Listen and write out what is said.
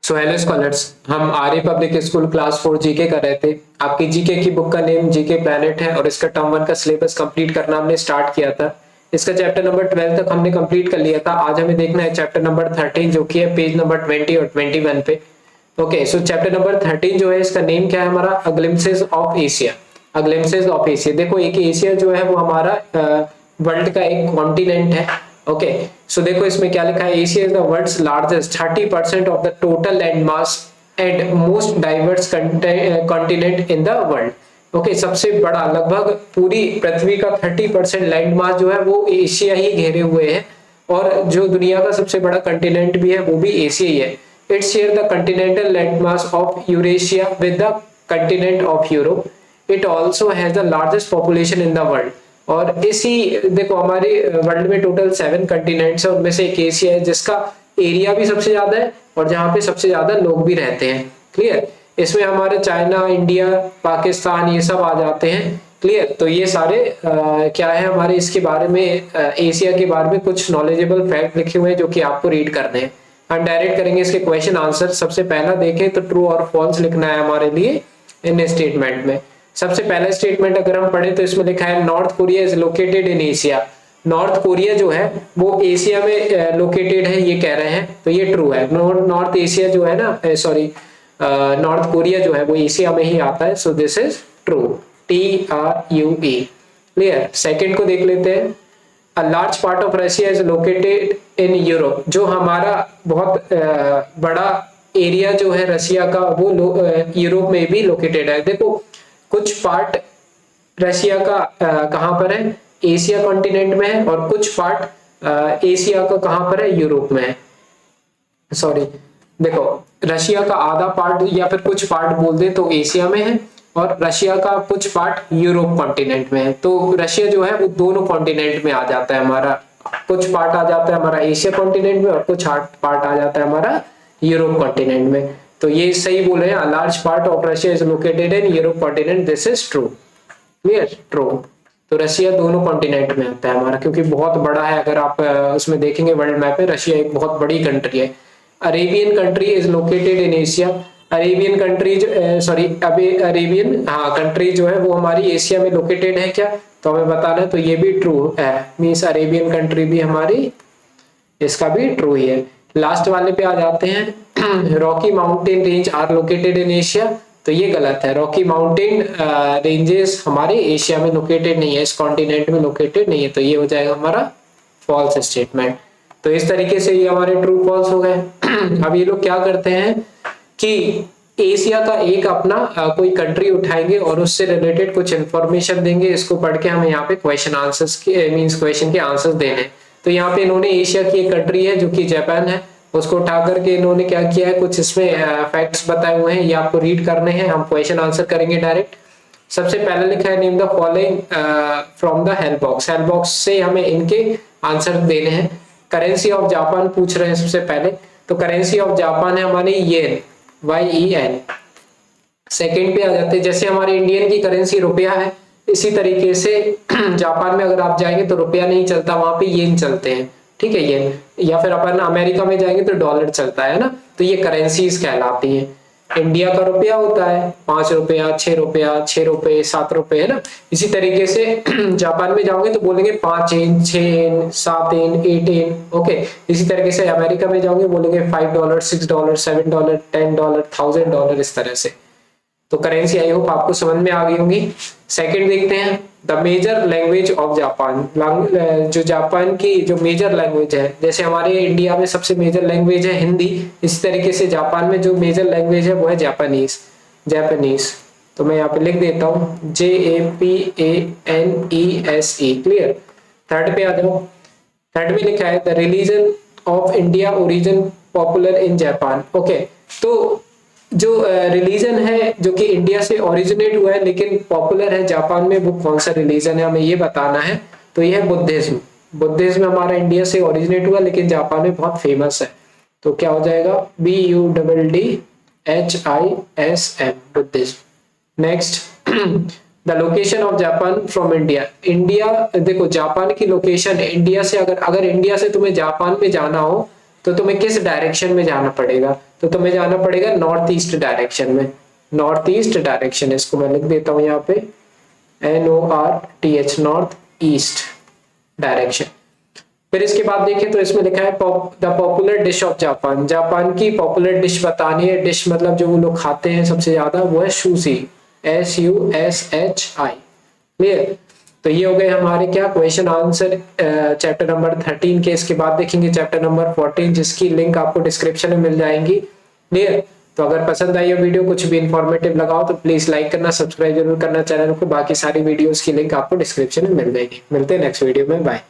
So hello scholars, हम आर्य public school class 4 GK कर रहे थे। आपकी जीके की बुक का नेम जीके प्लैनेट है और इसका टर्म 1 का सिलेबस कंप्लीट करना हमने स्टार्ट किया था। इसका चैप्टर नंबर 12 तक हमने कंप्लीट कर लिया था। आज हमें देखना है चैप्टर नंबर 13 जो कि है पेज नंबर 20 और 21 पे। ओके, सो चैप्टर नंबर 13 जो है इसका नेम क्या है हमारा, a glimpses of Asia. A glimpses of Asia, देखो एक एशिया जो है वो हमारा वर्ल्ड का एक कॉन्टिनेंट है। ओके, सो देखो इसमें क्या लिखा है, Asia is the world's largest 30% of the total land mass and most diverse continent in the world. Okay, सबसे बड़ा लगभग पूरी पृथ्वी का 30% लैंड मास जो है वो एशिया ही घेरे हुए है और जो दुनिया का सबसे बड़ा कंटिनेंट भी है वो भी एशिया ही है। It share the Continental land mass of Eurasia with the continent of Europe. It also has the largest population in the world. और इसी देखो हमारे वर्ल्ड में टोटल 7 कंटिनेंट्स है, उनमें से एक एशिया है जिसका एरिया भी सबसे ज्यादा है और जहाँ पे सबसे ज्यादा लोग भी रहते हैं। क्लियर, इसमें हमारे चाइना, इंडिया, पाकिस्तान ये सब आ जाते हैं। क्लियर, तो ये सारे क्या है हमारे इसके बारे में एशिया के बारे में कुछ नॉलेजेबल फैक्ट लिखे हुए हैं जो कि आपको रीड करने हैं। हम डायरेक्ट करेंगे इसके क्वेश्चन आंसर। सबसे पहला देखें तो ट्रू और फॉल्स लिखना है हमारे लिए इन स्टेटमेंट में। सबसे पहला स्टेटमेंट अगर हम पढ़े तो इसमें लिखा है north Korea is located in Asia. North Korea जो है वो एशिया में लोकेटेड है, ये कह रहे हैं, तो ये ट्रू है। नॉर्थ एशिया जो है ना, सॉरी नॉर्थ कोरिया जो है वो एशिया में ही आता है, so this is true, TRUE। Clear, second को देख लेते हैं। A large part of Russia is located in Europe. जो हमारा बहुत बड़ा एरिया जो है रशिया का वो यूरोप में भी लोकेटेड है। देखो कुछ पार्ट रशिया का कहां पर है, एशिया कॉन्टिनेंट में है, और कुछ पार्ट एशिया का कहां पर है, यूरोप में है। सॉरी, देखो रशिया का आधा पार्ट या फिर कुछ पार्ट बोल दे तो एशिया में है और रशिया का कुछ पार्ट यूरोप कॉन्टिनेंट में है। तो रशिया जो है वो दोनों कॉन्टिनेंट में आ जाता है हमारा। कुछ पार्ट आ जाता है हमारा एशिया कॉन्टिनेंट में और कुछ पार्ट आ जाता है हमारा यूरोप कॉन्टिनेंट में। तो ये सही बोल रहे हैं, a large part of Russia is located in Europe continent, this is true. Clear, true. तो रशिया दोनों कॉन्टिनेंट में आता है हमारा क्योंकि बहुत बड़ा है। अगर आप उसमें देखेंगे वर्ल्ड मैप में, रशिया एक बहुत बड़ी कंट्री है। Arabian country is located in Asia. Arabian country sorry Arabian country जो है वो हमारी एशिया में लोकेटेड है क्या, तो हमें बताना है, तो ये भी ट्रू है। मीन्स अरेबियन कंट्री भी हमारी, इसका भी ट्रू ही है। लास्ट वाले पे आ जाते हैं। Rocky Mountain range are located in Asia, तो ये गलत है। रॉकी माउंटेन रेंजेस हमारे एशिया में लोकेटेड नहीं है, इस कॉन्टिनेंट में लोकेटेड नहीं है, तो ये हो जाएगा हमारा फॉल्स स्टेटमेंट। तो इस तरीके से ये हमारे ट्रू फॉल्स हो गए। अब ये लोग क्या करते हैं कि एशिया का एक अपना कोई कंट्री उठाएंगे और उससे रिलेटेड कुछ इंफॉर्मेशन देंगे। इसको पढ़ के हमें यहाँ पे क्वेश्चन आंसर्स के मींस क्वेश्चन के आंसर्स देने। तो यहाँ पे इन्होंने एशिया की एक कंट्री है जो कि जापान है, उसको उठा करके इन्होंने क्या किया है, कुछ इसमें फैक्ट्स बताए हुए हैं, ये आपको रीड करने हैं। हम क्वेश्चन आंसर करेंगे डायरेक्ट। सबसे पहले लिखा है name the following from the help box. Help box से हमें इनके आंसर देने हैं। करेंसी ऑफ जापान पूछ रहे हैं सबसे पहले, तो करेंसी ऑफ जापान है हमारी येन, YEN। सेकेंड पे आ जाते हैं, जैसे हमारे इंडियन की करेंसी रुपया है, इसी तरीके से जापान में अगर आप जाएंगे तो रुपया नहीं चलता, वहां पे येन चलते हैं। ठीक है, येन। या फिर अपन अमेरिका में जाएंगे तो डॉलर चलता है ना, तो ये करेंसीज कहलाती हैं। इंडिया का रुपया होता है 5 रुपया, 6 रुपया, 6 रुपए, 7 रुपए, है ना। इसी तरीके से जापान में जाओगे तो बोलेंगे 5 येन, 6 येन, 7 येन, 8 येन। ओके, इसी तरीके से अमेरिका में जाओगे बोलेंगे $5, $6, $7, $10, $1000, इस तरह से। तो करेंसी आई होप आपको समझ में आ गई होंगी। सेकंड देखते हैं, the major language of Japan. जो जापान की जो मेजर लैंग्वेज है, जैसे हमारे इंडिया में सबसे मेजर लैंग्वेज है हिंदी, इसी तरीके से जापान में जो मेजर लैंग्वेज है वो है जापानीज। जापानीज, तो मैं यहाँ पे लिख देता हूँ JAPANESE। क्लियर। थर्ड पे आ जाओ। थर्ड में लिखा है the religion of India origin popular in Japan. Okay, तो जो रिलीजन है जो कि इंडिया से ओरिजिनेट हुआ है लेकिन पॉपुलर है जापान में, वो कौन सा रिलीजन है हमें ये बताना है। तो ये है बुद्धिज्म। बुद्धिज्म हमारा इंडिया से ओरिजिनेट हुआ लेकिन जापान में बहुत फेमस है, तो क्या हो जाएगा, BUDDHISM, Buddhism. Next, the location of Japan from India. India, देखो जापान की लोकेशन इंडिया से, अगर इंडिया से तुम्हें जापान में जाना हो तो तुम्हें किस डायरेक्शन में जाना पड़ेगा, तो तुम्हें जाना पड़ेगा नॉर्थ ईस्ट डायरेक्शन में, नॉर्थ ईस्ट डायरेक्शन, इसको मैं लिख देता हूँ यहाँ पे NORTH, नॉर्थ ईस्ट डायरेक्शन। फिर इसके बाद देखें तो इसमें लिखा है the popular dish of Japan, Japan की पॉपुलर डिश बतानी है। डिश मतलब जो वो लोग खाते हैं सबसे ज्यादा, वो है सुशी, SUSHI। क्लियर? तो ये हो गए हमारे क्या क्वेश्चन आंसर चैप्टर नंबर 13 के। इसके बाद देखेंगे चैप्टर नंबर 14, जिसकी लिंक आपको डिस्क्रिप्शन में मिल जाएंगी। क्लियर? तो अगर पसंद आई हो वीडियो, कुछ भी इंफॉर्मेटिव लगाओ तो प्लीज लाइक करना, सब्सक्राइब जरूर करना चैनल को। बाकी सारी वीडियोस की लिंक आपको डिस्क्रिप्शन में मिल जाएगी। मिलते हैं नेक्स्ट वीडियो में, बाय।